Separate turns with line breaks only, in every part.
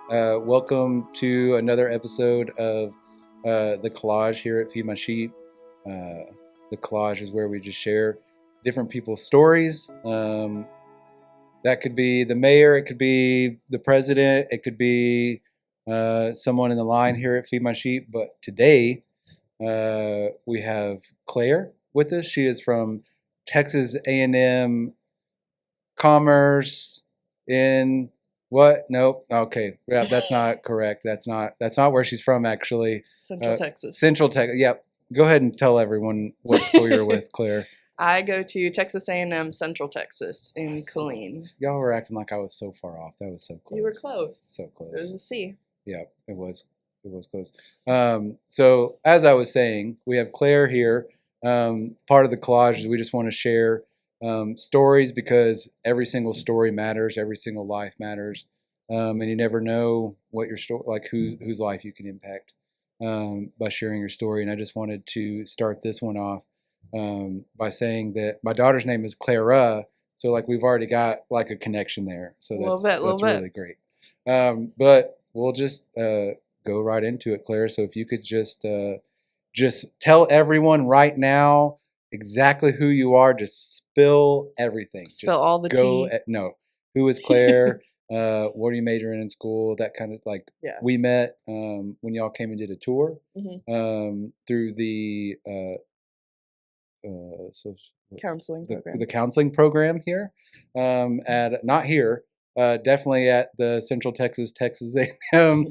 Welcome to another episode of The Collage here at Feed My Sheep. The Collage is where we just share different people's stories. That could be the mayor, it could be the president, it could be someone in the line here at Feed My Sheep. But today we have Claire with us. She is from Texas A&M Commerce in what? Nope. Okay. Yeah, that's not correct. That's not where she's from actually.
Central Texas.
Central Texas. Yep. Go ahead and tell everyone what school you're with, Claire.
I go to Texas A&M Central Texas in Killeen.
Y'all were acting like I was so far off. That was so close.
You were close.
So close.
It was a C.
Yeah, it was. It was close. So as I was saying, we have Claire here. Part of the collage is we just want to share stories because every single story matters, every single life matters, and you never know what your story, like whose life you can impact by sharing your story. And I just wanted to start this one off by saying that my daughter's name is Clara, so like we've already got like a connection there. So that's really great. But we'll just go right into it, Claire. So if you could just tell everyone right now exactly who you are. Just spill everything.
Spill
just
all the tea.
No. Who is Claire? What are you majoring in school? That kind of like.
Yeah.
We met when y'all came and did a tour through the
counseling program.
The counseling program here at not here. Definitely at the Central Texas A&M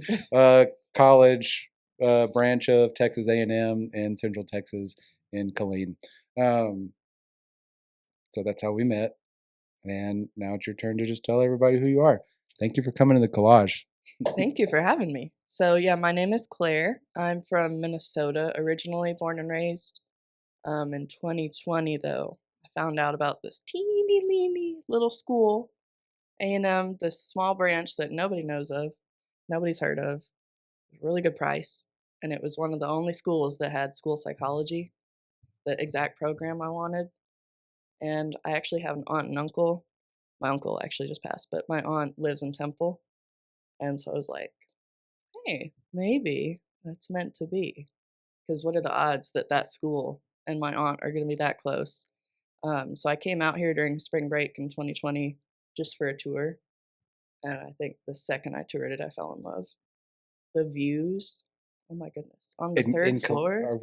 College branch of Texas A&M in Central Texas in Killeen. So that's how we met. And now it's your turn to just tell everybody who you are. Thank you for coming to the collage.
Thank you for having me. So yeah, my name is Claire. I'm from Minnesota, originally born and raised. In 2020 though, I found out about this teeny little school, A&M, this small branch that nobody knows of, nobody's heard of. Really good price, and it was one of the only schools that had school psychology, the exact program I wanted. And I actually have an aunt and uncle. My uncle actually just passed, but my aunt lives in Temple, and so I was like, hey, maybe that's meant to be, because what are the odds that that school and my aunt are going to be that close? So I came out here during spring break in 2020 just for a tour, and I think the second I toured it, I fell in love. The views, oh my goodness, on the third floor.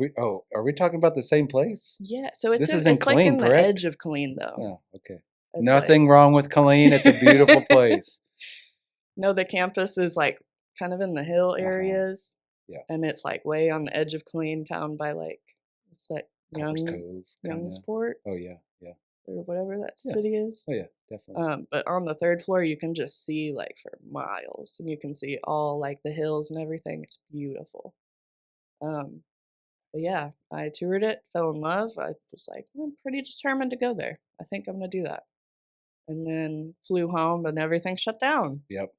Are we talking about the same place?
Yeah, so it's
Killeen,
like in
correct?
the edge of Killeen, though.
Oh, okay.
It's
Nothing wrong with Killeen. It's a beautiful place.
No, the campus is like kind of in the hill areas.
Yeah.
And it's like way on the edge of Killeen, down by like, what's that? Youngsport?
Oh, yeah, yeah.
Or whatever that city is.
Oh, yeah, definitely.
But on the third floor, you can just see like for miles, and you can see all like the hills and everything. It's beautiful. But yeah, I toured it, fell in love. I was like, I'm pretty determined to go there. I think I'm going to do that. And then flew home and everything shut down.
Yep.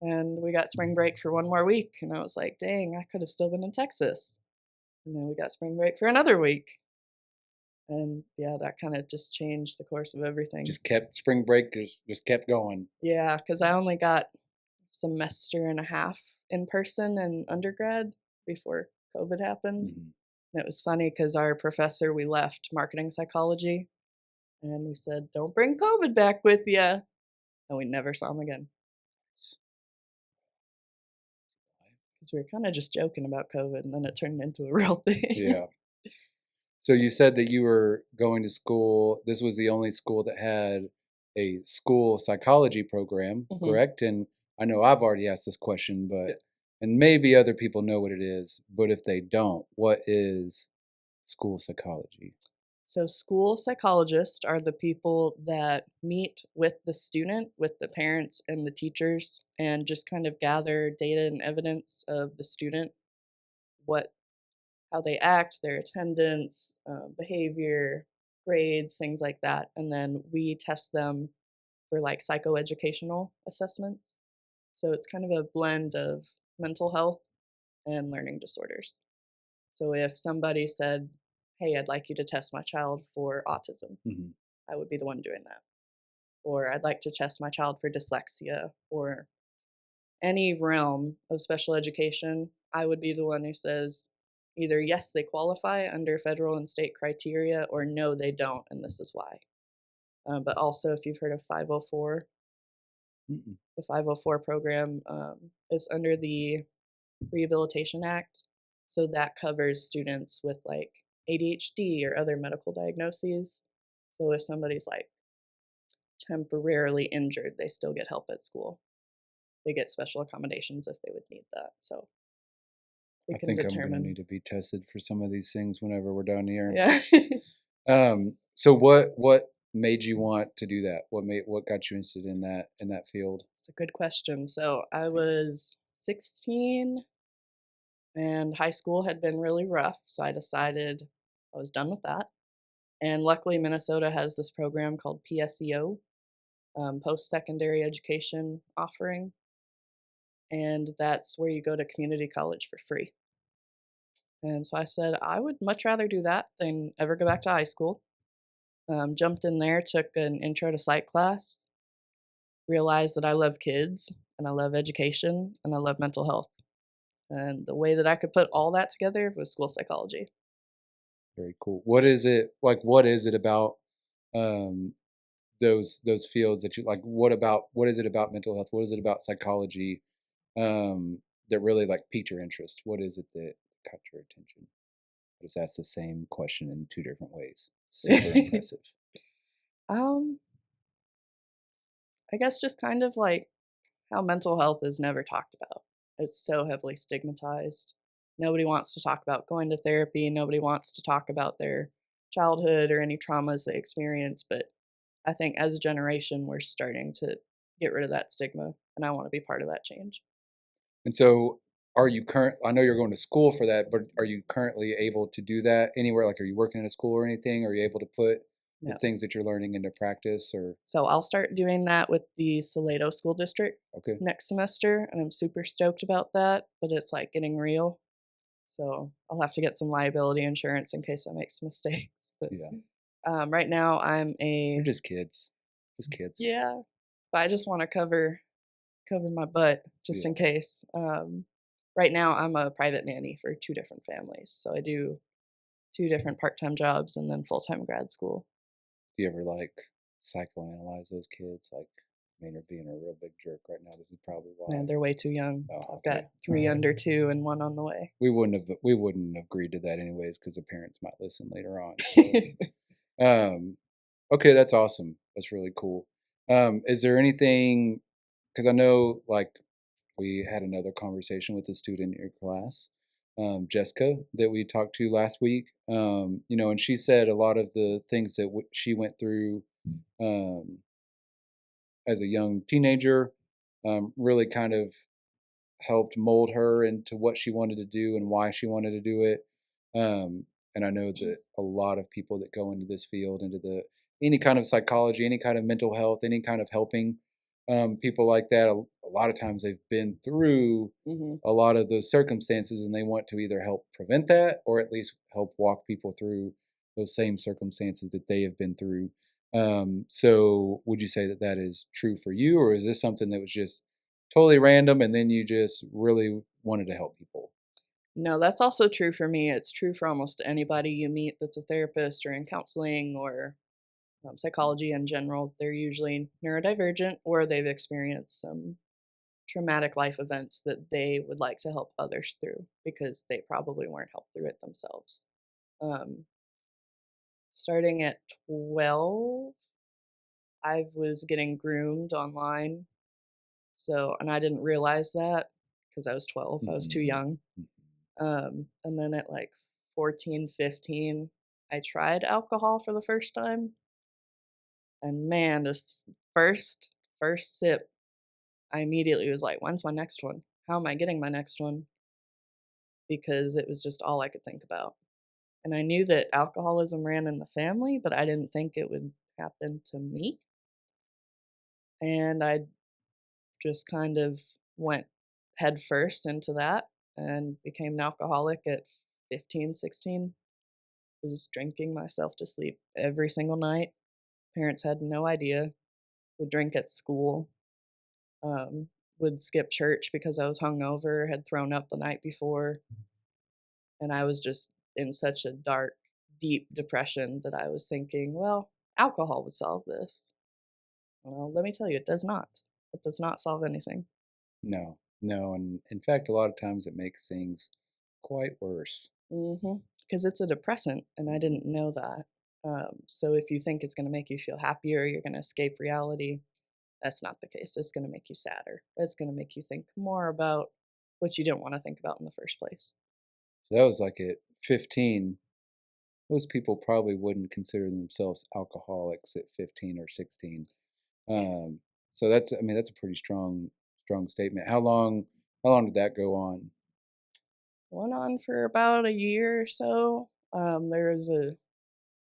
And we got spring break for one more week. And I was like, dang, I could have still been in Texas. And then we got spring break for another week. And yeah, that kind of just changed the course of everything.
Spring break just kept going.
Yeah, because I only got a semester and a half in person in undergrad before COVID happened. Mm-hmm. And it was funny because our professor, we left marketing psychology, and we said, don't bring COVID back with you. And we never saw him again. Because we were kind of just joking about COVID, and then it turned into a real thing.
Yeah. So you said that you were going to school. This was the only school that had a school psychology program, correct? And I know I've already asked this question, and maybe other people know what it is, but if they don't, what is school psychology?
So school psychologists are the people that meet with the student, with the parents and the teachers, and just kind of gather data and evidence of the student, how they act, their attendance, behavior, grades, things like that. And then we test them for like psychoeducational assessments. So it's kind of a blend of mental health and learning disorders. So if somebody said, hey, I'd like you to test my child for autism, I would be the one doing that. Or I'd like to test my child for dyslexia or any realm of special education, I would be the one who says either yes, they qualify under federal and state criteria, or no, they don't, and this is why. But also, if you've heard of 504,
Mm-mm.
the 504 program is under the Rehabilitation Act. So that covers students with like ADHD or other medical diagnoses. So if somebody's like temporarily injured, they still get help at school. They get special accommodations if they would need that. So we
I
can
think I'm going to
determine.
need to be tested for some of these things whenever we're down here.
Yeah.
So what made you want to do that? What got you interested in that field?
It's a good question. So I
Thanks.
was 16 and high school had been really rough. So I decided I was done with that. And luckily, Minnesota has this program called PSEO, post secondary education offering. And that's where you go to community college for free. And so I said, I would much rather do that than ever go back to high school. Jumped in there, took an intro to psych class, realized that I love kids and I love education and I love mental health. And the way that I could put all that together was school psychology.
Very cool. What is it like? What is it about um, those fields that you like? What is it about mental health? What is it about psychology that really like piqued your interest? What is it that caught your attention? I just asked the same question in two different ways. Super impressive.
um, I guess just kind of like how mental health is never talked about. It's so heavily stigmatized. Nobody wants to talk about going to therapy. Nobody wants to talk about their childhood or any traumas they experience. But I think as a generation, we're starting to get rid of that stigma, and I want to be part of that change.
And so, are you current? I know you're going to school for that, but are you currently able to do that anywhere? Like, are you working in a school or anything? Are you able to put the
No.
things that you're learning into practice? Or
So I'll start doing that with the Salado School District
okay,
next semester, and I'm super stoked about that. But it's like getting real. So I'll have to get some liability insurance in case I make some mistakes. But
yeah,
right now I'm
you're
a
just kids.
yeah, but I just want to cover my butt just
Yeah.
in case. Right now I'm a private nanny for two different families, so I do two different part-time jobs and then full-time grad school.
Do you ever like psychoanalyze those kids? Like, I mean, you're being a real big jerk right now. This is probably why.
And they're way too young.
Oh,
I've got
okay.
three
All right.
under two and one on the way.
We wouldn't have agreed to that anyways because the parents might listen later on. So, okay, that's awesome. That's really cool. Is there anything? Because I know, like, we had another conversation with a student in your class, Jessica, that we talked to last week. And she said a lot of the things that she went through um, as a young teenager really kind of helped mold her into what she wanted to do and why she wanted to do it. And I know that a lot of people that go into this field, into the any kind of psychology, any kind of mental health, any kind of helping people like that, a lot of times they've been through
Hmm.
a lot of those circumstances, and they want to either help prevent that or at least help walk people through those same circumstances that they have been through. So, would you say that that is true for you, or is this something that was just totally random and then you just really wanted to help people?
No, that's also true for me. It's true for almost anybody you meet that's a therapist or in counseling or psychology in general. They're usually neurodivergent or they've experienced some traumatic life events that they would like to help others through because they probably weren't helped through it themselves. Um, Starting at 12, I was getting groomed online. So, and I didn't realize that because I was 12. I was too
Mhm.
young.
Mhm.
And then at like 14, 15, I tried alcohol for the first time. And man, this first sip, I immediately was like, when's my next one? How am I getting my next one? Because it was just all I could think about. And I knew that alcoholism ran in the family, but I didn't think it would happen to me. And I just kind of went head first into that and became an alcoholic at 15, 16. Was drinking myself to sleep every single night. Parents had no idea. Would drink at school. Um, would skip church because I was hungover, had thrown up the night before, and I was just in such a dark, deep depression that I was thinking, well, alcohol would solve this. Well, let me tell you, it does not. It does not solve anything.
No, no, and in fact, a lot of times it makes things quite worse.
Because it's a depressant, and I didn't know that. So if you think it's going to make you feel happier, you're going to escape reality, that's not the case. It's going to make you sadder. It's going to make you think more about what you didn't want to think about in the first place.
So that was like at 15. Most people probably wouldn't consider themselves alcoholics at 15 or 16. Um, so that's, I mean, that's a pretty strong statement. How long did that go on?
Went on for about a year or so. There was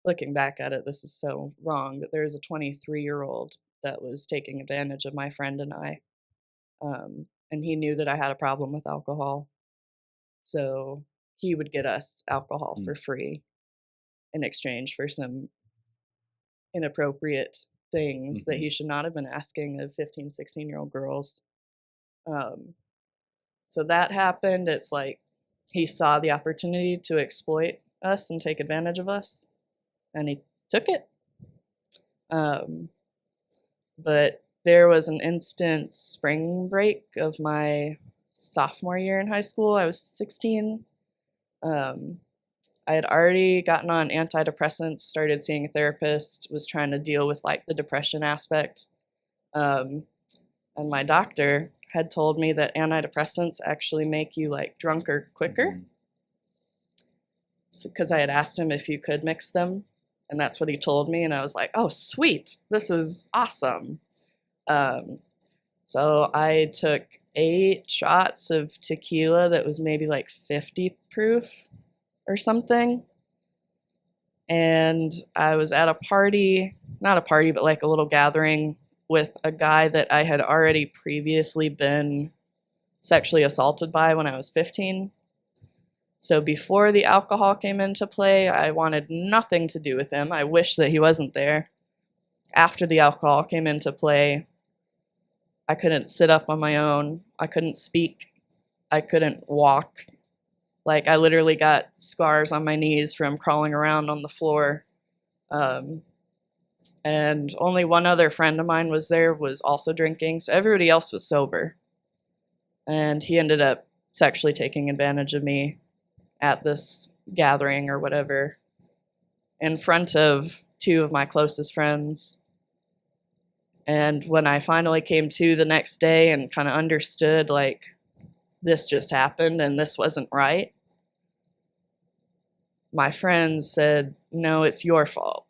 looking back at it, this is so wrong, but there was a 23-year-old that was taking advantage of my friend and I. And he knew that I had a problem with alcohol. So he would get us alcohol
Mm.
for free in exchange for some inappropriate things that he should not have been asking of 15, 16-year-old girls. So that happened. It's like he saw the opportunity to exploit us and take advantage of us, and he took it. But there was an instance spring break of my sophomore year in high school. I was 16. I had already gotten on antidepressants, started seeing a therapist, was trying to deal with like the depression aspect. And my doctor had told me that antidepressants actually make you like drunker quicker. Because I had asked him if you could mix them, and that's what he told me. And I was like, oh, sweet, this is awesome. So I took 8 shots of tequila that was maybe like 50 proof or something. And I was at a party, not a party, but like a little gathering with a guy that I had already previously been sexually assaulted by when I was 15. So before the alcohol came into play, I wanted nothing to do with him. I wish that he wasn't there. After the alcohol came into play, I couldn't sit up on my own. I couldn't speak. I couldn't walk. Like, I literally got scars on my knees from crawling around on the floor. And only one other friend of mine was there, was also drinking. So everybody else was sober. And he ended up sexually taking advantage of me at this gathering or whatever in front of 2 of my closest friends. And when I finally came to the next day and kind of understood, like, this just happened and this wasn't right, my friends said, no, it's your fault.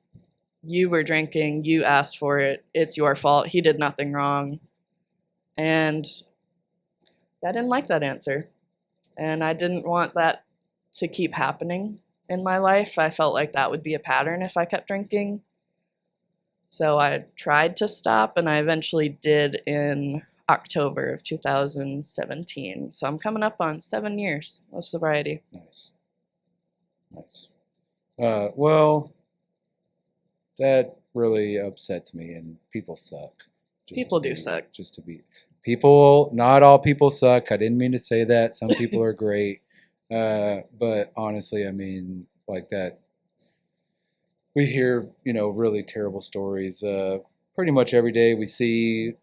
You were drinking, you asked for it, it's your fault, he did nothing wrong. And I didn't like that answer. And I didn't want that to keep happening in my life. I felt like that would be a pattern if I kept drinking. So I tried to stop, and I eventually did in October of 2017. So I'm coming up on 7 years of sobriety.
Nice. Well, that really upsets me, and people suck.
People do suck.
Just to be people, not all people suck. I didn't mean to say that. Some people are great. But honestly, I mean, like that, we hear, really terrible stories pretty much every day. We see,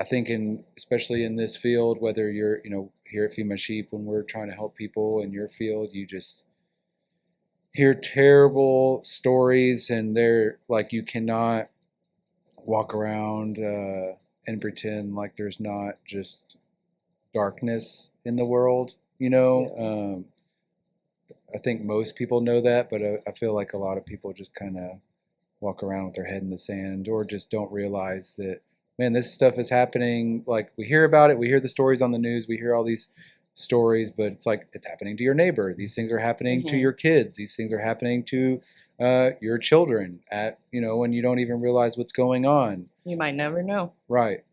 I think, especially in this field, whether you're, here at Feed My Sheep, when we're trying to help people in your field, you just hear terrible stories, and they're like, you cannot walk around and pretend like there's not just darkness in the world,
Yeah.
I think most people know that, but I feel like a lot of people just kind of walk around with their head in the sand, or just don't realize that, man, this stuff is happening. Like, we hear about it, we hear the stories on the news, we hear all these stories, but it's like, it's happening to your neighbor. These things are happening to your kids. These things are happening to your children at, when you don't even realize what's going on.
You might never know.
Right.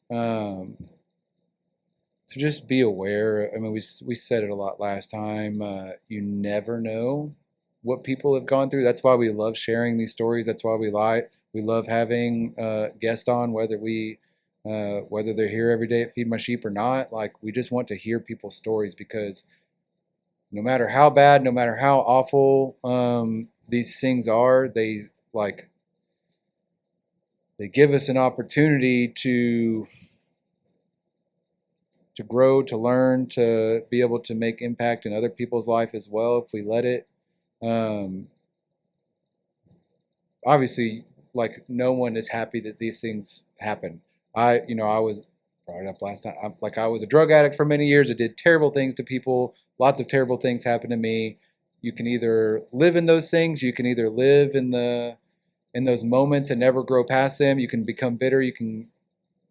So just be aware. I mean, we said it a lot last time. You never know what people have gone through. That's why we love sharing these stories. That's why we love having guests on, whether we whether they're here every day at Feed My Sheep or not. Like, we just want to hear people's stories, because no matter how bad, no matter how awful these things are, they give us an opportunity to grow, to learn, to be able to make impact in other people's life as well if we let it. Obviously, like, no one is happy that these things happen. I was brought it up last time. I was a drug addict for many years. I did terrible things to people. Lots of terrible things happened to me. You can either live in those things, you can either live in those moments and never grow past them. You can become bitter. You can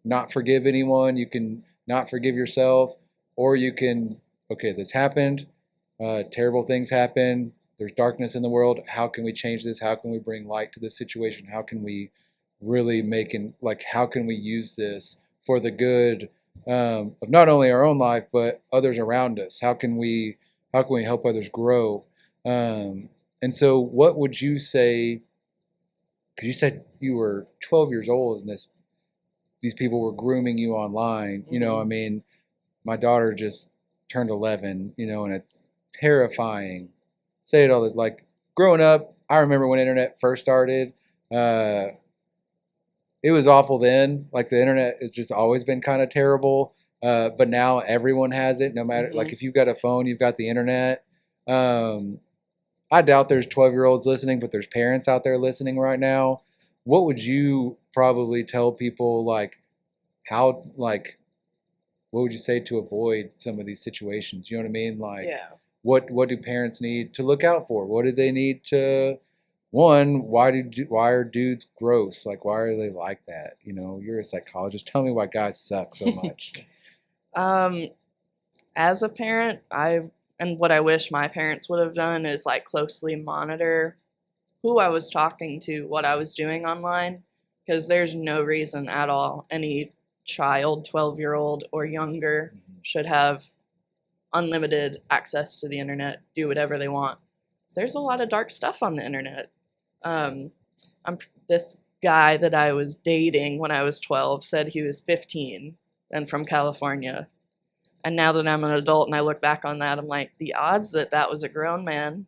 not forgive anyone. You can not forgive yourself, or you can, okay, this happened. Terrible things happen. There's darkness in the world. How can we change this? How can we bring light to this situation? How can we really how can we use this for the good of not only our own life, but others around us? How can we help others grow? And so what would you say, because you said you were 12 years old and these people were grooming you online. I mean, my daughter just turned 11, and it's terrifying. Say it all, like, growing up, I remember when internet first started. It was awful then. Like, the internet has just always been kind of terrible. But now everyone has it. No matter, like, if you've got a phone, you've got the internet. I doubt there's 12-year-olds listening, but there's parents out there listening right now. What would you probably tell people, what would you say to avoid some of these situations? You know what I mean?
Yeah.
What do parents need to look out for? What do they need to, one, why are dudes gross? Like, why are they like that? You're a psychologist. Tell me why guys suck so much.
As a parent, and what I wish my parents would have done is closely monitor who I was talking to, what I was doing online, because there's no reason at all any child, 12-year-old or younger, should have unlimited access to the internet, do whatever they want. There's a lot of dark stuff on the internet. This guy that I was dating when I was 12 said he was 15 and from California. And now that I'm an adult and I look back on that, I'm like, the odds that was a grown man,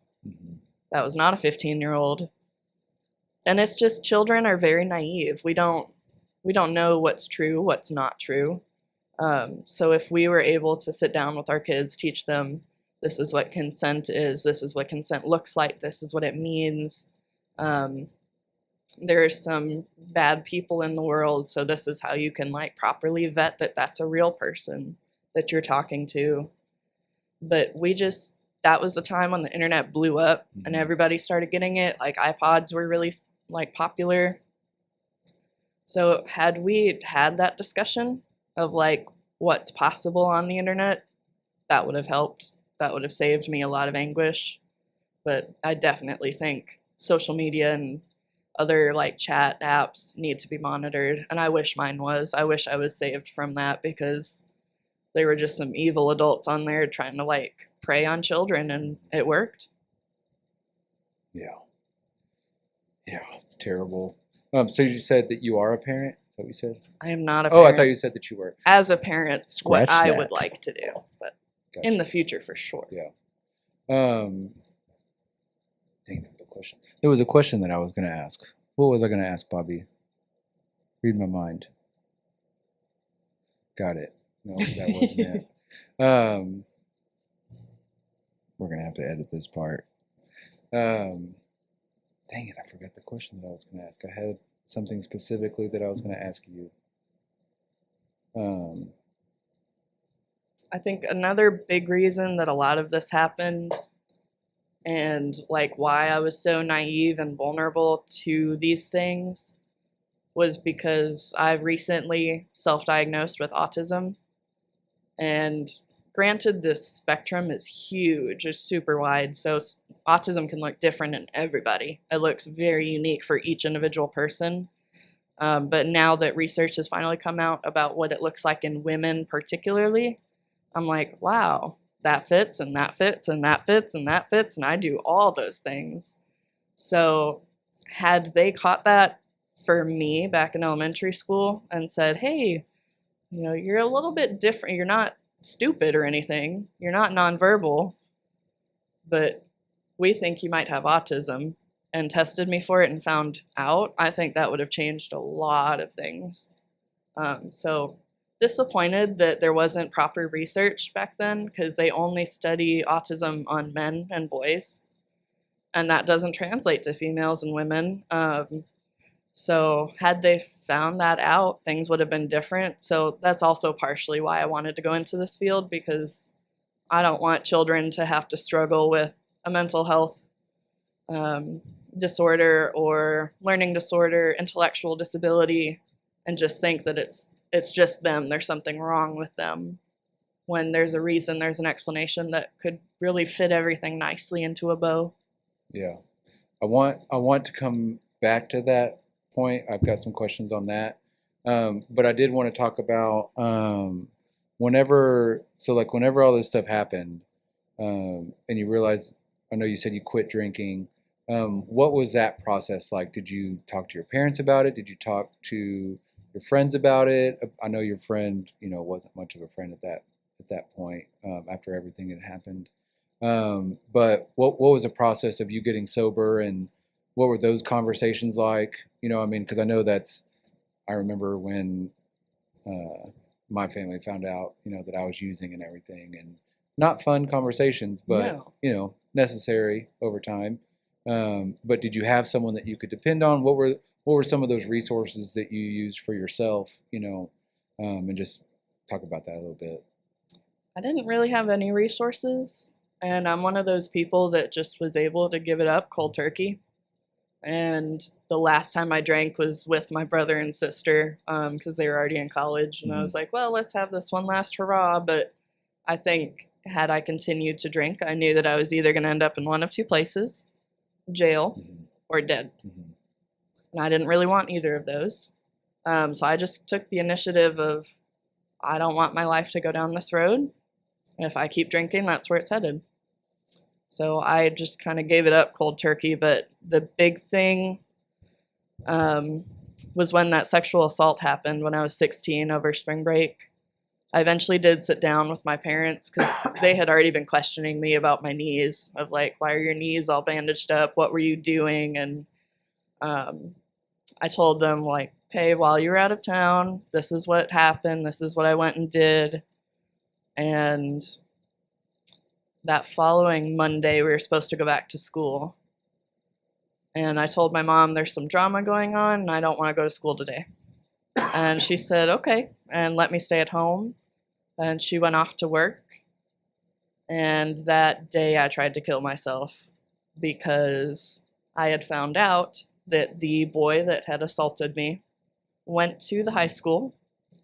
that was not a 15-year-old. And it's just, children are very naive. We don't know what's true, what's not true. So if we were able to sit down with our kids, teach them, this is what consent is, this is what consent looks like, this is what it means. There are some bad people in the world, so this is how you can properly vet that that's a real person that you're talking to. But that was the time when the internet blew up and everybody started getting it. iPods were really popular. So had we had that discussion of what's possible on the internet, that would have helped. That would have saved me a lot of anguish. But I definitely think social media and other chat apps need to be monitored. And I wish mine was. I wish I was saved from that, because there were just some evil adults on there trying to prey on children, and it worked.
Yeah, it's terrible. So you said that you are a parent? Is that what you said?
I am not a parent.
Oh, I thought you said that you were.
As a parent,
Scratch
what I
that.
would like to do, but
Gotcha.
in the future for sure.
Yeah. Dang, there was a question. There was a question that I was going to ask. What was I going to ask, Bobby? Read my mind. Got it. No, that wasn't it. We're going to have to edit this part. Dang it, I forgot the question that I was going to ask. I had something specifically that I was going to ask you.
I think another big reason that a lot of this happened, and why I was so naive and vulnerable to these things, was because I've recently self-diagnosed with autism. And granted, this spectrum is huge, it's super wide, so autism can look different in everybody. It looks very unique for each individual person. But now that research has finally come out about what it looks like in women particularly, I'm like, wow, that fits, and that fits, and that fits, and that fits, and I do all those things. So had they caught that for me back in elementary school and said, hey, you know, you're a little bit different. You're not stupid or anything. You're not nonverbal, but we think you might have autism, and tested me for it and found out, I think that would have changed a lot of things. So disappointed that there wasn't proper research back then, because they only study autism on men and boys, and that doesn't translate to females and women. So had they found that out, things would have been different. So that's also partially why I wanted to go into this field, because I don't want children to have to struggle with a mental health disorder or learning disorder, intellectual disability, and just think that it's just them. There's something wrong with them, when there's a reason, there's an explanation that could really fit everything nicely into a bow.
Yeah. I want to come back to that point. I've got some questions on that. But I did want to talk about whenever all this stuff happened, and you realize, I know you said you quit drinking. What was that process like? Did you talk to your parents about it? Did you talk to your friends about it? I know your friend, wasn't much of a friend at that point, after everything had happened. But what was the process of you getting sober, and what were those conversations like? Because I know I remember when my family found out, that I was using and everything, and not fun conversations, but
No.
Necessary over time. But did you have someone that you could depend on? What were some of those resources that you used for yourself? And just talk about that a little bit.
I didn't really have any resources, and I'm one of those people that just was able to give it up cold turkey. And the last time I drank was with my brother and sister, because they were already in college, and I was like, well, let's have this one last hurrah. But I think had I continued to drink, I knew that I was either going to end up in one of two places: jail
Mm-hmm.
or dead.
Mm-hmm.
And I didn't really want either of those. So I just took the initiative of, I don't want my life to go down this road. If I keep drinking, that's where it's headed. So I just kind of gave it up cold turkey. But the big thing was when that sexual assault happened when I was 16 over spring break. I eventually did sit down with my parents, because they had already been questioning me about my knees, of like, why are your knees all bandaged up? What were you doing? And I told them, like, hey, while you were out of town, this is what happened. This is what I went and did. And that following Monday, we were supposed to go back to school. And I told my mom, there's some drama going on, and I don't want to go to school today. And she said, okay, and let me stay at home. And she went off to work. And that day I tried to kill myself, because I had found out that the boy that had assaulted me went to the high school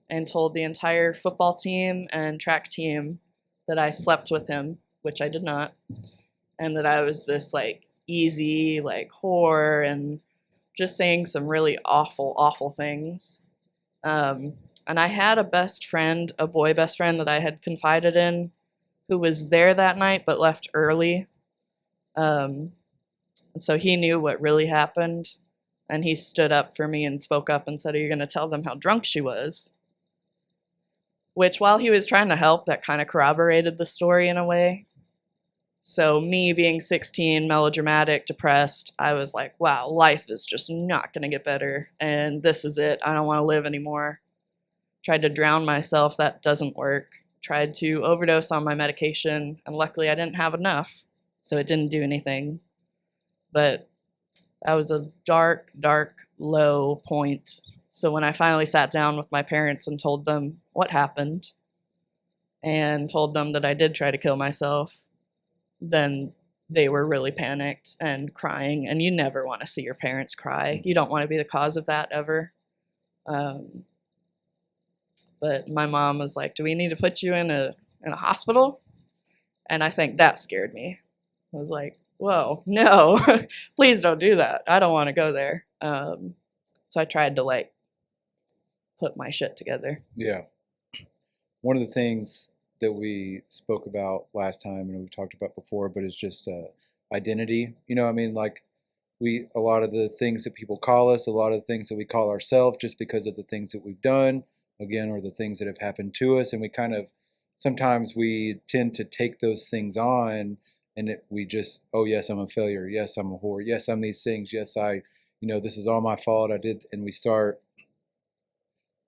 and told the entire football team and track team that I slept with him, which I did not, and that I was this like easy like whore, and just saying some really awful, awful things. And I had a best friend, a boy best friend that I had confided in, who was there that night but left early. And so he knew what really happened, and he stood up for me and spoke up and said, are you going to tell them how drunk she was? Which, while he was trying to help, that kind of corroborated the story in a way. So me being 16, melodramatic, depressed, I was like, wow, life is just not going to get better, and this is it. I don't want to live anymore. Tried to drown myself. That doesn't work. Tried to overdose on my medication, and luckily I didn't have enough, so it didn't do anything. But that was a dark, dark, low point. So when I finally sat down with my parents and told them what happened, and told them that I did try to kill myself, then they were really panicked and crying. And you never want to see your parents cry. You don't want to be the cause of that ever. But my mom was like, do we need to put you in a hospital? And I think that scared me. I was like, whoa, no, please don't do that. I don't want to go there. So I tried to like put my shit together.
Yeah. One of the things that we spoke about last time, and we've talked about before, but it's just identity. Like a lot of the things that people call us, a lot of the things that we call ourselves, just because of the things that we've done, again, or the things that have happened to us, and we kind of sometimes we tend to take those things on, and we just, oh yes, I'm a failure, yes, I'm a whore, yes, I'm these things, yes, this is all my fault, I did, and we start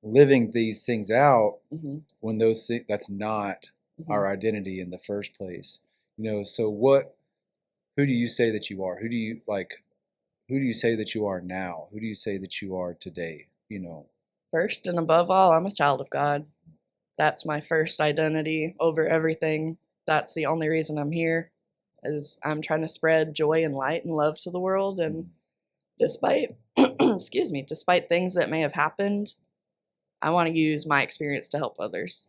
living these things out
Hmm.
when that's not
Hmm.
our identity in the first place. So who do you say that you are? Who do you say that you are now? Who do you say that you are today?
First and above all, I'm a child of God. That's my first identity over everything. That's the only reason I'm here, is I'm trying to spread joy and light and love to the world. And
Mhm.
despite, excuse me, despite things that may have happened, I want to use my experience to help others,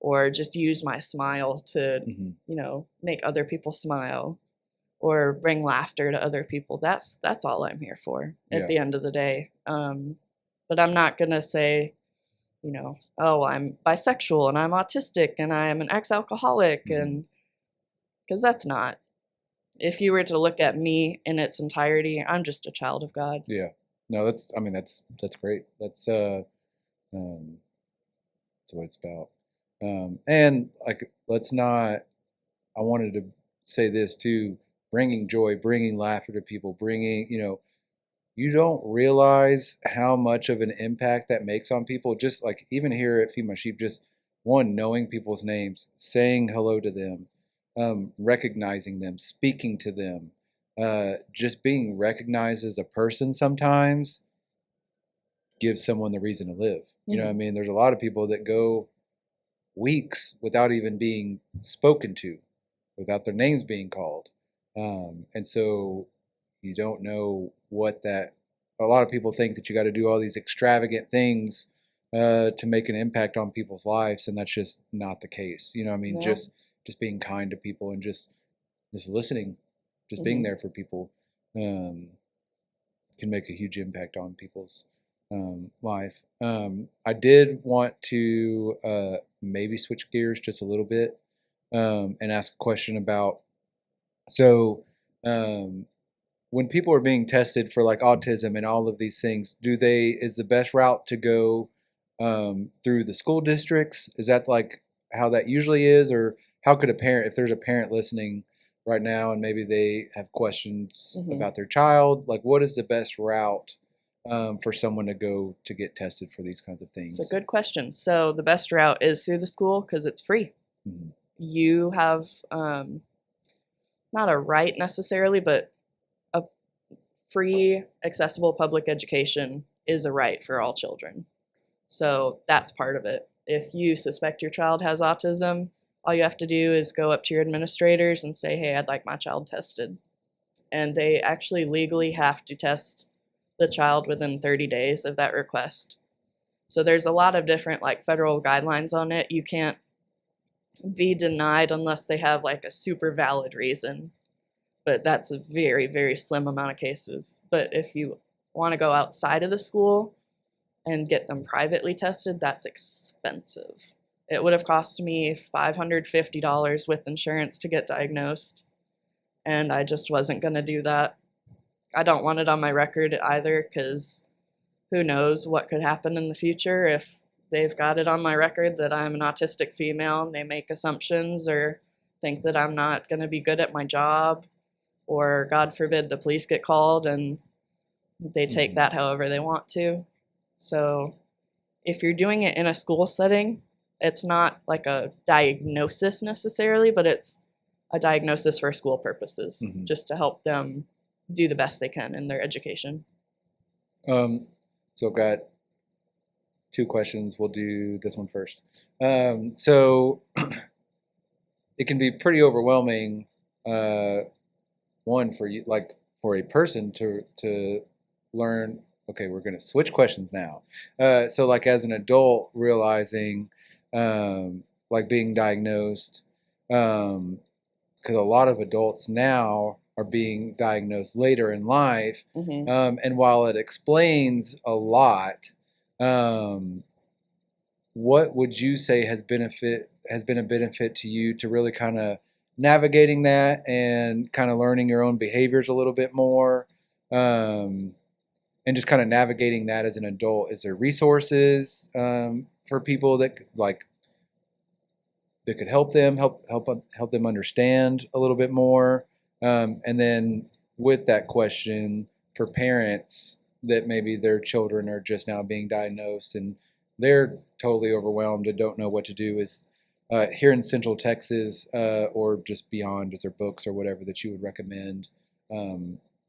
or just use my smile to,
Mhm.
make other people smile, or bring laughter to other people. That's all I'm here for at
Yeah.
the end of the day. But I'm not gonna say, oh, I'm bisexual and I'm autistic and I'm an ex-alcoholic,
Mhm.
and because that's not. If you were to look at me in its entirety, I'm just a child of God.
Yeah. No, I mean, that's great. Um, that's what it's about. And like, let's not, I wanted to say this too, bringing joy, bringing laughter to people, you don't realize how much of an impact that makes on people. Just like even here at Feed My Sheep, just one, knowing people's names, saying hello to them, recognizing them, speaking to them, just being recognized as a person sometimes gives someone the reason to live. You know what I
Hmm.
mean? There's a lot of people that go weeks without even being spoken to, without their names being called. And so you don't know what that, a lot of people think that you got to do all these extravagant things to make an impact on people's lives. And that's just not the case. You know what I mean?
No.
Just being kind to people and just listening, just being
Hmm.
there for people um, can make a huge impact on people's life. I did want to maybe switch gears just a little bit and ask a question about so um, when people are being tested for like autism and all of these things, is the best route to go through the school districts? Is that like how that usually is, or how could a parent, if there's a parent listening right now and maybe they have questions
Hmm.
about their child, like what is the best route for someone to go to get tested for these kinds of
It's a
things?
good question. So the best route is through the school because it's free.
Mhm.
You have not a right necessarily, but a free, accessible public education is a right for all children. So that's part of it. If you suspect your child has autism, all you have to do is go up to your administrators and say, hey, I'd like my child tested. And they actually legally have to test the child within 30 days of that request. So there's a lot of different like federal guidelines on it. You can't be denied unless they have like a super valid reason, but that's a very, very slim amount of cases. But if you want to go outside of the school and get them privately tested, that's expensive. It would have cost me $550 with insurance to get diagnosed, and I just wasn't going to do that. I don't want it on my record either because who knows what could happen in the future if they've got it on my record that I'm an autistic female and they make assumptions or think that I'm not going to be good at my job, or God forbid the police get called and they take
Mhm.
that however they want to. So if you're doing it in a school setting, it's not like a diagnosis necessarily, but it's a diagnosis for school purposes,
Mhm.
just to help them do the best they can in their education.
Um, so I've got two questions. We'll do this one first. So it can be pretty overwhelming, uh, one for you, like for a person to learn. Okay, we're going to switch questions now. So like as an adult, realizing, like being diagnosed, because a lot of adults now are being diagnosed later in life,
Hmm.
and while it explains a lot. Um, what would you say has been a benefit to you to really kind of navigating that and kind of learning your own behaviors a little bit more? Um, and just kind of navigating that as an adult. Is there resources for people that could help them understand a little bit more? And then with that question, for parents that maybe their children are just now being diagnosed and they're totally overwhelmed and don't know what to do, is here in Central Texas or just beyond, is there books or whatever that you would recommend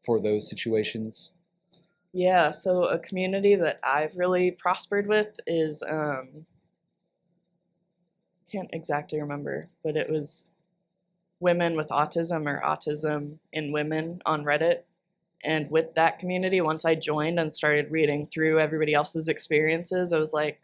for those situations?
Yeah, so a community that I've really prospered with is can't exactly remember, but it was Women with Autism or Autism in Women on Reddit. And with that community, once I joined and started reading through everybody else's experiences, I was like,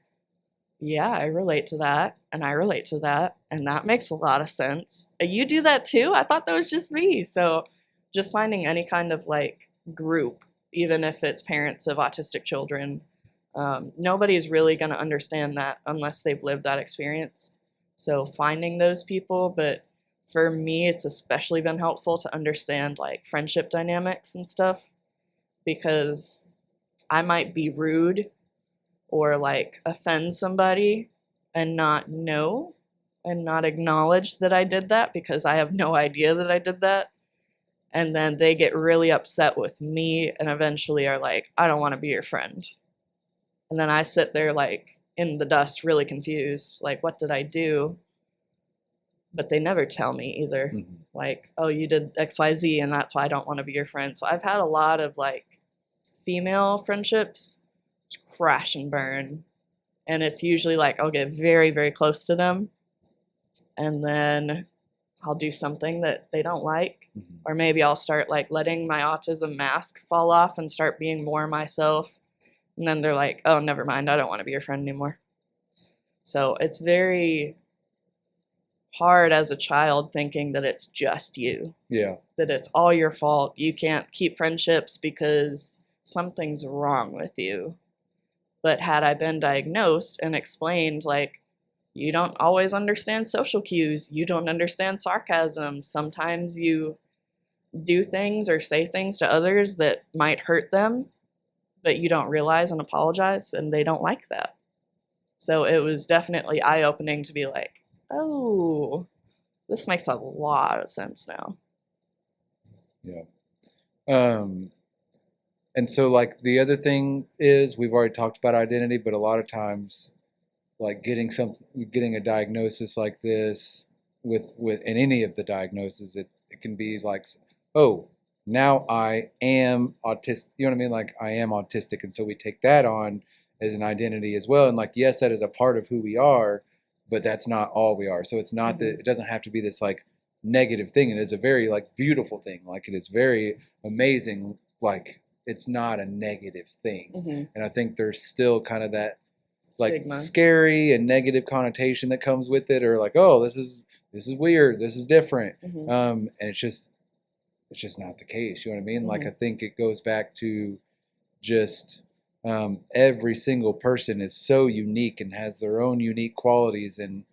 yeah, I relate to that, and I relate to that, and that makes a lot of sense. You do that too? I thought that was just me. So just finding any kind of like group, even if it's parents of autistic children, nobody's really going to understand that unless they've lived that experience. So finding those people, but for me, it's especially been helpful to understand like friendship dynamics and stuff, because I might be rude or like offend somebody and not know and not acknowledge that I did that because I have no idea that I did that. And then they get really upset with me and eventually are like, I don't want to be your friend. And then I sit there like in the dust, really confused, like, what did I do? But they never tell me either.
Mm-hmm.
Like, oh, you did XYZ and that's why I don't want to be your friend. So I've had a lot of like female friendships crash and burn. And it's usually like I'll get very, very close to them and then I'll do something that they don't like.
Mm-hmm.
Or maybe I'll start like letting my autism mask fall off and start being more myself. And then they're like, oh, never mind. I don't want to be your friend anymore. So it's very hard as a child thinking that it's just you.
Yeah.
That it's all your fault. You can't keep friendships because something's wrong with you. But had I been diagnosed and explained, like, you don't always understand social cues, you don't understand sarcasm, sometimes you do things or say things to others that might hurt them, but you don't realize and apologize, and they don't like that. So it was definitely eye-opening to be like, oh, this makes a lot of sense now.
Yeah. And so like the other thing is, we've already talked about identity, but a lot of times like getting a diagnosis like this with in any of the diagnoses, it can be like, oh, now I am autistic. You know what I mean? Like I am autistic. And so we take that on as an identity as well. And like, yes, that is a part of who we are, but that's not all we are. So it's not that it doesn't have to be this like negative thing. It is a very like beautiful thing. Like it is very amazing. Like it's not a negative thing.
Mm-hmm.
And I think there's still kind of that like
Stigma.
scary and negative connotation that comes with it, or like, oh, this is weird, this is different.
Mm-hmm.
And it's just not the case. You know what I mean? Like I think it goes back to just every single person is so unique and has their own unique qualities, and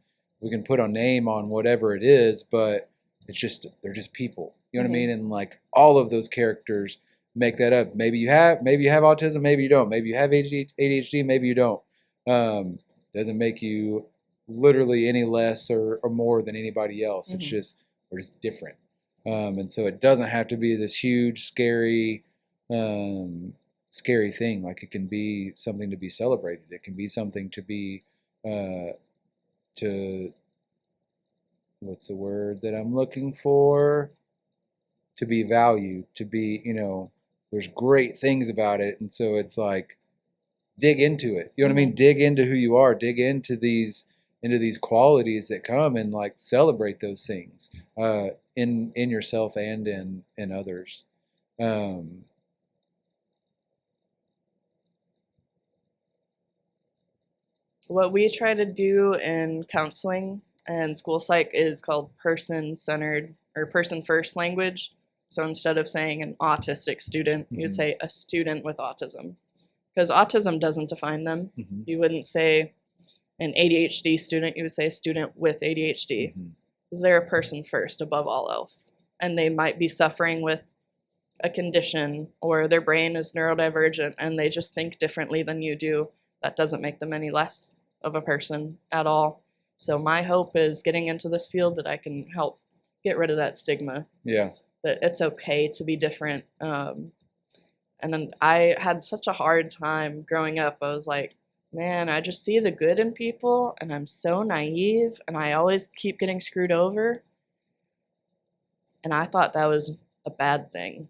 we can put a name on whatever it is, but it's just they're just people. You know what I mean? And like all of those characters make that up. Maybe you have autism, maybe you don't. Maybe you have ADHD, maybe you don't. Doesn't make you literally any less or more than anybody else. It's just we're just different. And so it doesn't have to be this huge, scary thing. Like it can be something to be celebrated. It can be something to be to what's the word that I'm looking for? To be valued, to be, there's great things about it. And so it's like, dig into it. You know what I mean? Dig into who you are, dig into these qualities that come, and like celebrate those things in yourself and in others.
What we try to do in counseling and school psych is called person-centered or person-first language. So instead of saying an autistic student, you'd say a student with autism, because autism doesn't define them. You wouldn't say an ADHD student, you would say a student with ADHD, because they're a person first above all else. And they might be suffering with a condition or their brain is neurodivergent and they just think differently than you do, that doesn't make them any less of a person at all. So my hope is getting into this field that I can help get rid of that stigma,
Yeah.
that it's okay to be different. And then I had such a hard time growing up. I was like, man, I just see the good in people and I'm so naive and I always keep getting screwed over. And I thought that was a bad thing.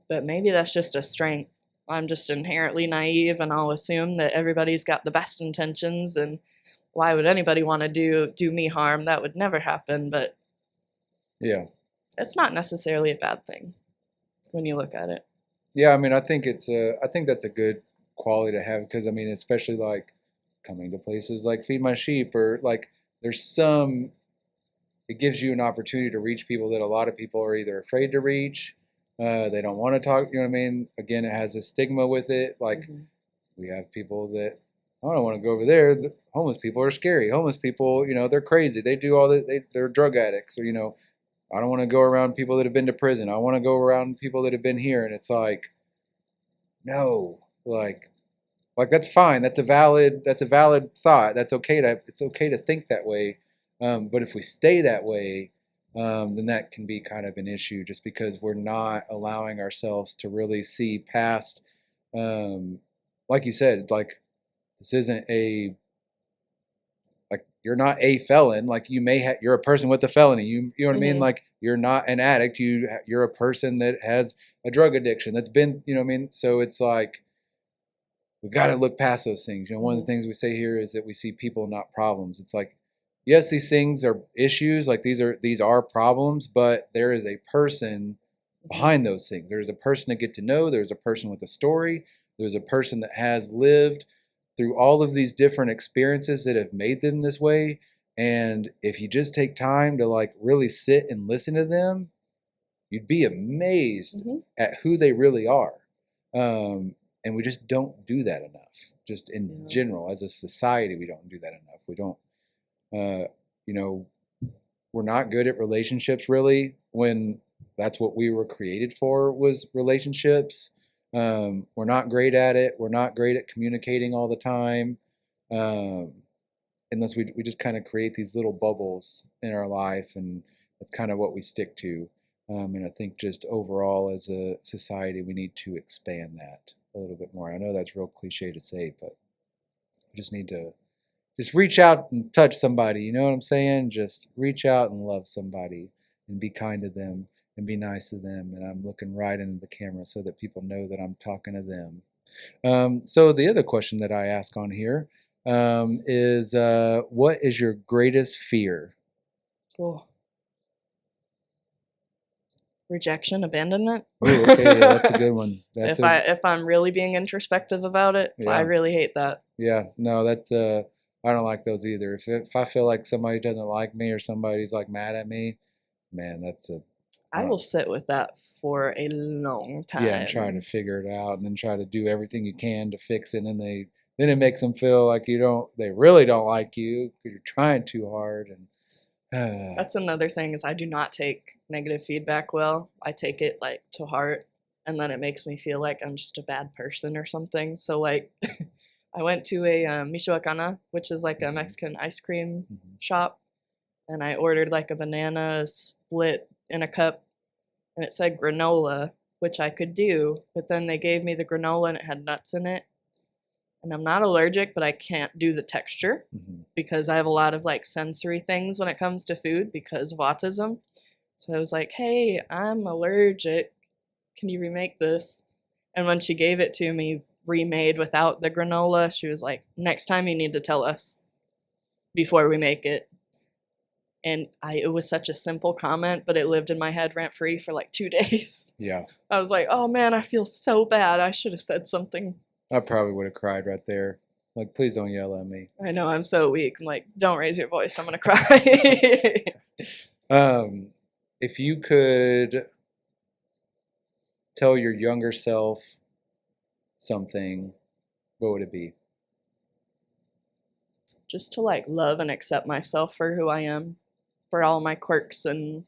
But maybe that's just a strength. I'm just inherently naive and I'll assume that everybody's got the best intentions and why would anybody want to do me harm? That would never happen, but
Yeah.
it's not necessarily a bad thing when you look at it.
Yeah, I mean, I think I think that's a good quality to have because I mean, especially like coming to places like Feed My Sheep or like there's some, it gives you an opportunity to reach people that a lot of people are either afraid to reach, they don't want to talk, you know what I mean? Again, it has a stigma with it. Like
Mhm.
we have people that I don't want to go over there. The homeless people are scary. Homeless people, you know, they're crazy. They do all that. They're drug addicts, or you know, I don't want to go around people that have been to prison. I want to go around people that have been here, and it's like, no, like that's fine. That's a valid thought. It's okay to think that way. But if we stay that way, then that can be kind of an issue, just because we're not allowing ourselves to really see past. Um, like you said, like this isn't a like you're not a felon. Like you're a person with a felony. You know what I mean?
Mhm.
Like you're not an addict. You're a person that has a drug addiction. That's been, you know what I mean? So it's like we got to look past those things. You know, one of the
Mhm.
things we say here is that we see people, not problems. It's like, yes, these things are issues. Like these are problems, but there is a person
Mhm.
behind those things. There's a person to get to know. There's a person with a story. There's a person that has lived through all of these different experiences that have made them this way. And if you just take time to like really sit and listen to them, you'd be amazed
Mhm.
at who they really are. And we just don't do that enough. Just in
Yeah.
general, as a society, we don't do that enough. We don't, you know, we're not good at relationships really when that's what we were created for was relationships. We're not great at it. We're not great at communicating all the time. Um, unless we just kind of create these little bubbles in our life, and that's kind of what we stick to. And I think just overall as a society, we need to expand that a little bit more. I know that's real cliche to say, but we just need to just reach out and touch somebody. You know what I'm saying? Just reach out and love somebody and be kind to them and be nice to them. And I'm looking right into the camera so that people know that I'm talking to them. So the other question that I ask on here is, what is your greatest fear?
Cool. Rejection, abandonment.
Oh, okay, yeah, that's a good one. That's
If I'm really being introspective about it, I
yeah,
really hate that.
yeah. No, that's I don't like those either. If I feel like somebody doesn't like me or somebody's like mad at me, man, that's a I
I
don't
will sit with that for a long
yeah, and try to
time.
figure it out, and then try to do everything you can to fix it, and then it makes them feel like they really don't like you because you're trying too hard, and
That's another thing is I do not take negative feedback well. I take it like to heart and then it makes me feel like I'm just a bad person or something. So like I went to a Michoacana, which is like a
Mhm.
Mexican ice cream
Mhm.
shop, and I ordered like a banana split in a cup and it said granola, which I could do, but then they gave me the granola and it had nuts in it. And I'm not allergic, but I can't do the texture
Mhm.
because I have a lot of like sensory things when it comes to food because of autism. So I was like, "Hey, I'm allergic. Can you remake this?" And when she gave it to me remade without the granola, she was like, "Next time you need to tell us before we make it." And it was such a simple comment, but it lived in my head rent free for like 2 days.
Yeah,
I was like, "Oh man, I feel so bad. I should have said something."
I probably would have cried right there. Like, please don't yell at me.
I know I'm so weak. I'm like, "Don't raise your voice. I'm going to cry."
Um, if you could tell your younger self something, what would it be?
Just to like love and accept myself for who I am, for all my quirks and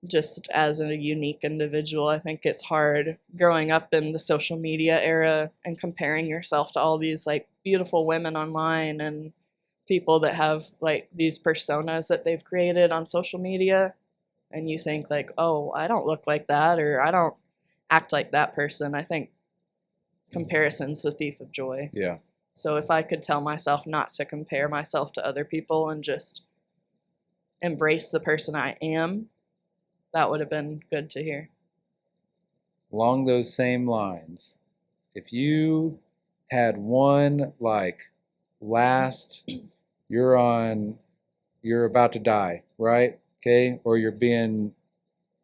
just as a unique individual. I think it's hard growing up in the social media era and comparing yourself to all these like beautiful women online and people that have like these personas that they've created on social media, and you think like, oh, I don't look like that, or I don't act like that person. I think comparison's the thief of joy.
Yeah.
So if I could tell myself not to compare myself to other people and just embrace the person I am, that would have been good to hear.
Along those same lines, if you had one like last, you're about to die, right? Okay, or you're being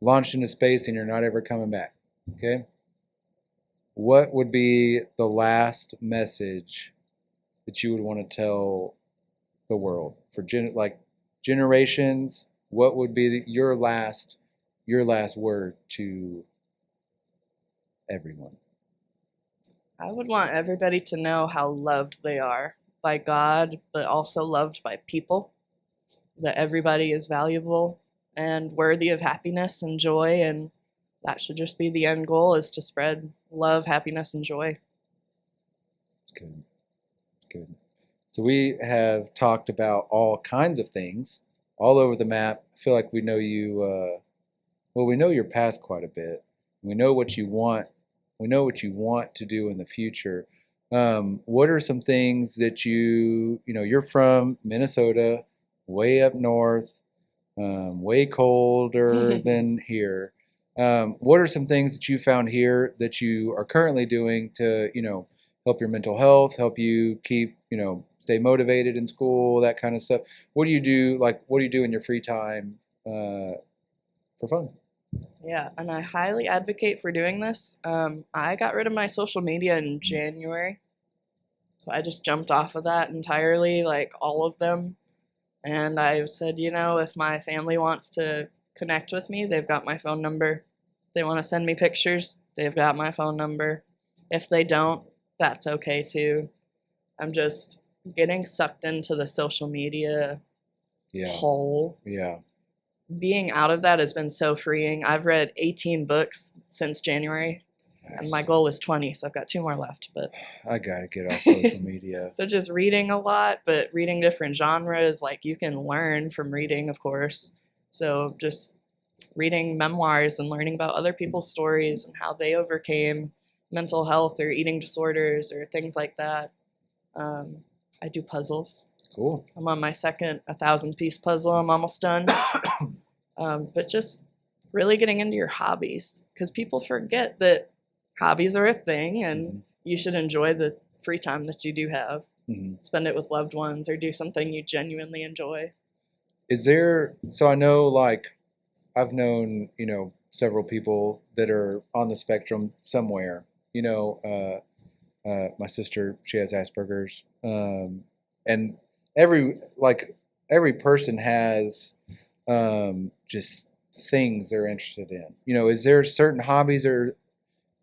launched into space and you're not ever coming back. Okay, what would be the last message that you would want to tell the world for generations? What would be your last word to everyone?
I would want everybody to know how loved they are by God, but also loved by people, that everybody is valuable and worthy of happiness and joy, and that should just be the end goal, is to spread love, happiness, and joy.
Good. Good. So we have talked about all kinds of things all over the map. I feel like we know you, we know your past quite a bit. We know what you want. We know what you want to do in the future. What are some things that you're from Minnesota, way up north, way colder than here. What are some things that you found here that you are currently doing to, help your mental health, help you keep, stay motivated in school, that kind of stuff? What do you do? Like, what do you do in your free time for fun?
Yeah, and I highly advocate for doing this. I got rid of my social media in January. So I just jumped off of that entirely, like all of them. And I said, if my family wants to connect with me, they've got my phone number. If they want to send me pictures, they've got my phone number. If they don't, that's okay too. I'm just getting sucked into the social media hole.
Yeah.
Being out of that has been so freeing. I've read 18 books since January.
Nice.
And my goal is 20, so I've got 2 more left. But
I gotta get off social media.
So just reading a lot, but reading different genres. Like, you can learn from reading, of course. So just reading memoirs and learning about other people's stories and how they overcame mental health or eating disorders or things like that. I do puzzles.
Cool.
I'm on my second 1,000-piece puzzle. I'm almost done. But just really getting into your hobbies, because people forget that hobbies are a thing, and you should enjoy the free time that you do have. Spend it with loved ones or do something you genuinely enjoy.
So I know, like, I've known, several people that are on the spectrum somewhere. My sister, she has Asperger's, and every person has just things they're interested in. Is there certain hobbies or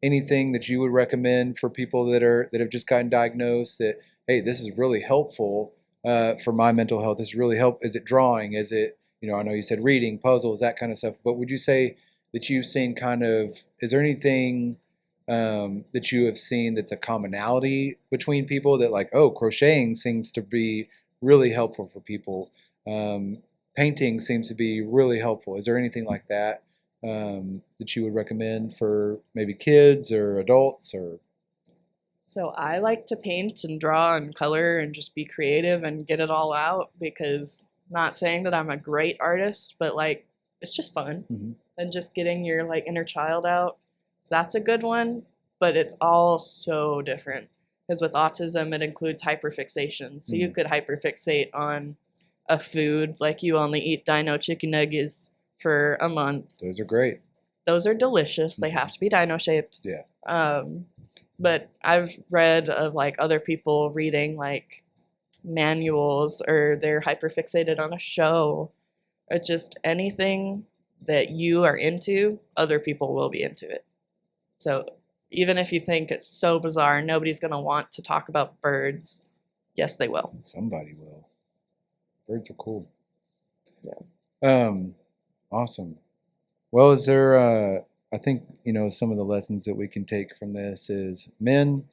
anything that you would recommend for people that have just gotten diagnosed that, hey, this is really helpful for my mental health? This is really help. Is it drawing? Is it, I know you said reading, puzzles, that kind of stuff. But would you say that you've seen is there anything that you have seen that's a commonality between people that, like, oh, crocheting seems to be really helpful for people. Painting seems to be really helpful. Is there anything like that that you would recommend for maybe kids or adults? Or
So I like to paint and draw and color and just be creative and get it all out, because not saying that I'm a great artist, but like, it's just fun. And just getting your like inner child out. So that's a good one, but it's all so different, because with autism, it includes hyperfixation. So you could hyperfixate on a food, like you only eat Dino chicken nuggets for a month.
Those are great.
Those are delicious. They have to be dino shaped.
Yeah.
But I've read of like other people reading like manuals, or they're hyperfixated on a show, or just anything that you are into, other people will be into it. So even if you think it's so bizarre, nobody's going to want to talk about birds, yes, they will.
Somebody will. Birds are cool.
Yeah.
Awesome. Well, is there? I think some of the lessons that we can take from this is men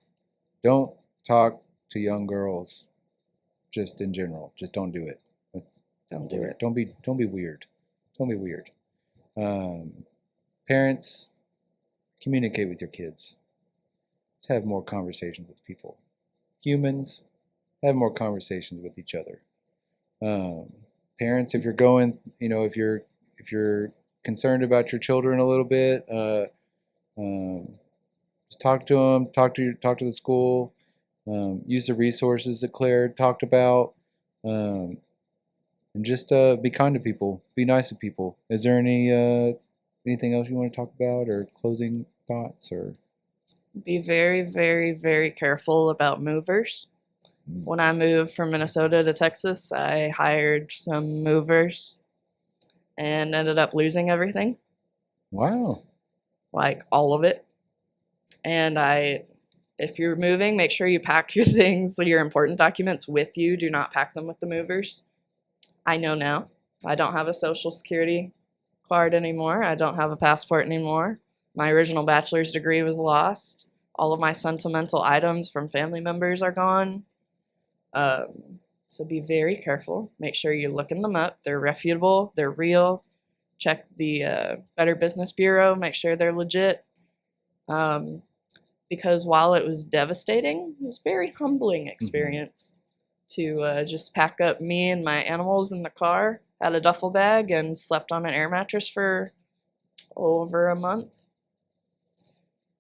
don't talk to young girls, just in general. Just don't do it. That's
Don't do it.
Don't be weird. Don't be weird. Parents, communicate with your kids. Let's have more conversations with people. Humans, have more conversations with each other. Parents, if you're going, if you're concerned about your children a little bit, just talk to them. Talk to the school. Use the resources that Claire talked about, and just be kind to people. Be nice to people. Is there anything else you want to talk about, or closing thoughts, or?
Be very, very, very careful about movers. When I moved from Minnesota to Texas, I hired some movers and ended up losing everything,
Wow.
like all of it. And if you're moving, make sure you pack your things, your important documents with you. Do not pack them with the movers. I know now. I don't have a social security card anymore. I don't have a passport anymore. My original bachelor's degree was lost. All of my sentimental items from family members are gone. So be very careful. Make sure you're looking them up. They're reputable. They're real. Check the Better Business Bureau. Make sure they're legit. Because while it was devastating, it was a very humbling experience to just pack up me and my animals in the car, had a duffel bag, and slept on an air mattress for over a month.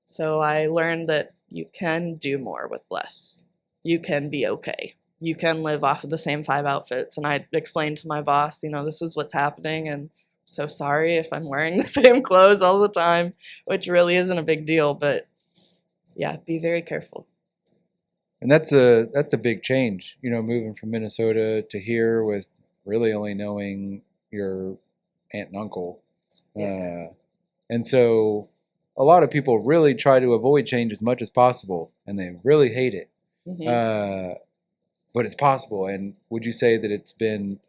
So I learned that you can do more with less. You can be okay. You can live off of the same 5 outfits. And I explained to my boss, this is what's happening, and I'm so sorry if I'm wearing the same clothes all the time, which really isn't a big deal, but yeah, be very careful.
And that's a big change, moving from Minnesota to here with really only knowing your aunt and uncle.
Yeah.
And so a lot of people really try to avoid change as much as possible, and they really hate it. But it's possible. And would you say that it's been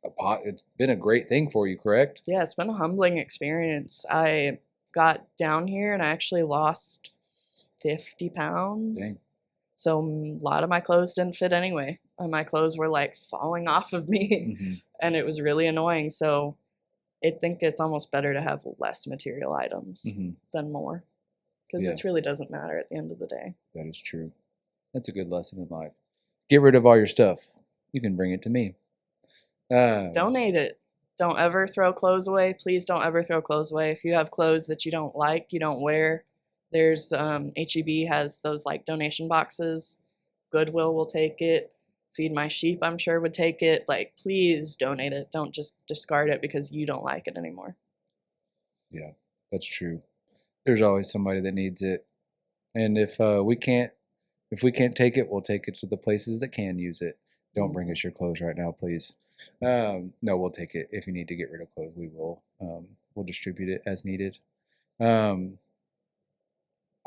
a great thing for you, correct?
Yeah, it's been a humbling experience. I got down here and I actually lost 50 pounds.
Dang.
So a lot of my clothes didn't fit anyway. And my clothes were like falling off of me. And it was really annoying. So I think it's almost better to have less material items than more. Because it really doesn't matter at the end of the day.
That is true. That's a good lesson in life. Get rid of all your stuff. You can bring it to me.
Donate it. Don't ever throw clothes away. Please don't ever throw clothes away. If you have clothes that you don't like, you don't wear, there's HEB has those like donation boxes. Goodwill will take it. Feed My Sheep, I'm sure, would take it. Like, please donate it. Don't just discard it because you don't like it anymore.
Yeah, that's true. There's always somebody that needs it. And if we can't take it, we'll take it to the places that can use it. Don't bring us your clothes right now, please. No, we'll take it. If you need to get rid of clothes, we will. We'll distribute it as needed.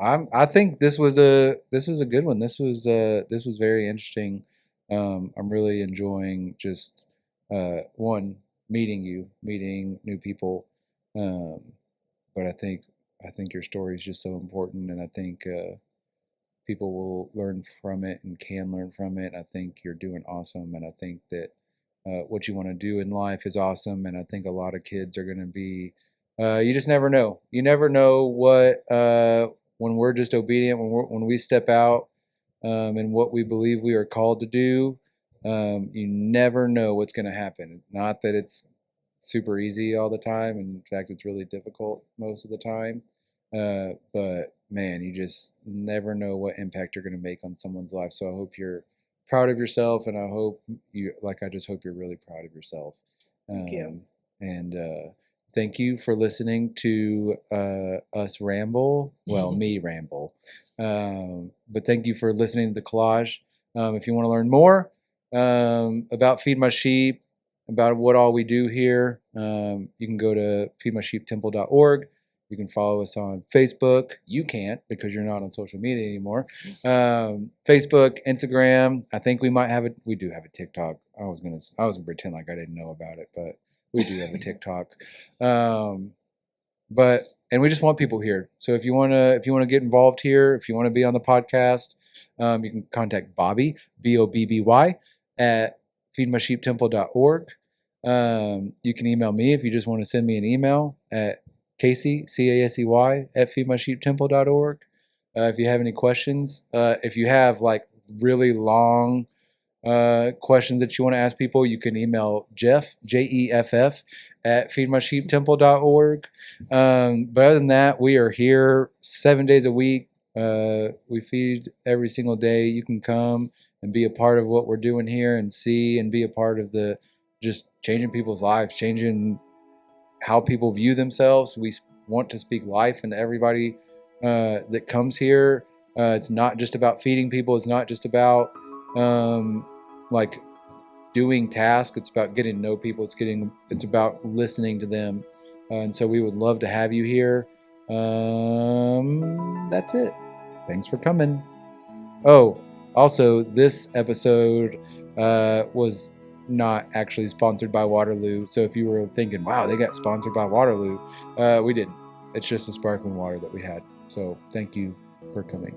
I think this was a good one. This was very interesting. I'm really enjoying just meeting new people. But I think your story is just so important, and I think people will learn from it and can learn from it. I think you're doing awesome, and I think that what you want to do in life is awesome. And I think a lot of kids are going to be. You just never know. You never know what when we're just obedient, when we step out and what we believe we are called to do. You never know what's going to happen. Not that it's super easy all the time. In fact, it's really difficult most of the time. But man, you just never know what impact you're going to make on someone's life. So I hope you're proud of yourself, and I just hope you're really proud of yourself.
Thank you.
And thank you for listening to us ramble. Well, me ramble. But thank you for listening to the collage. If you want to learn more about Feed My Sheep, about what all we do here, you can go to feedmysheeptemple.org. You can follow us on Facebook. You can't because you're not on social media anymore. Facebook, Instagram. I think we might have it. We do have a TikTok. I was gonna pretend like I didn't know about it, but we do have a TikTok. And we just want people here. So if you wanna get involved here, if you want to be on the podcast, you can contact Bobby, Bobby, at feedmysheeptemple.org. You can email me if you just want to send me an email at Casey, Casey, at feedmysheeptemple.org. If you have any questions, if you have like really long questions that you want to ask people, you can email Jeff, Jeff, at feedmysheeptemple.org. But other than that, we are here 7 days a week. We feed every single day. You can come and be a part of what we're doing here and see and be a part of the just changing people's lives, changing how people view themselves. We want to speak life into everybody that comes here. It's not just about feeding people. It's not just about like doing tasks. It's about getting to know people. It's about listening to them. And so we would love to have you here. That's it. Thanks for coming. Oh, also, this episode was not actually sponsored by Waterloo. So if you were thinking, wow, they got sponsored by Waterloo, we didn't. It's just the sparkling water that we had. So thank you for coming.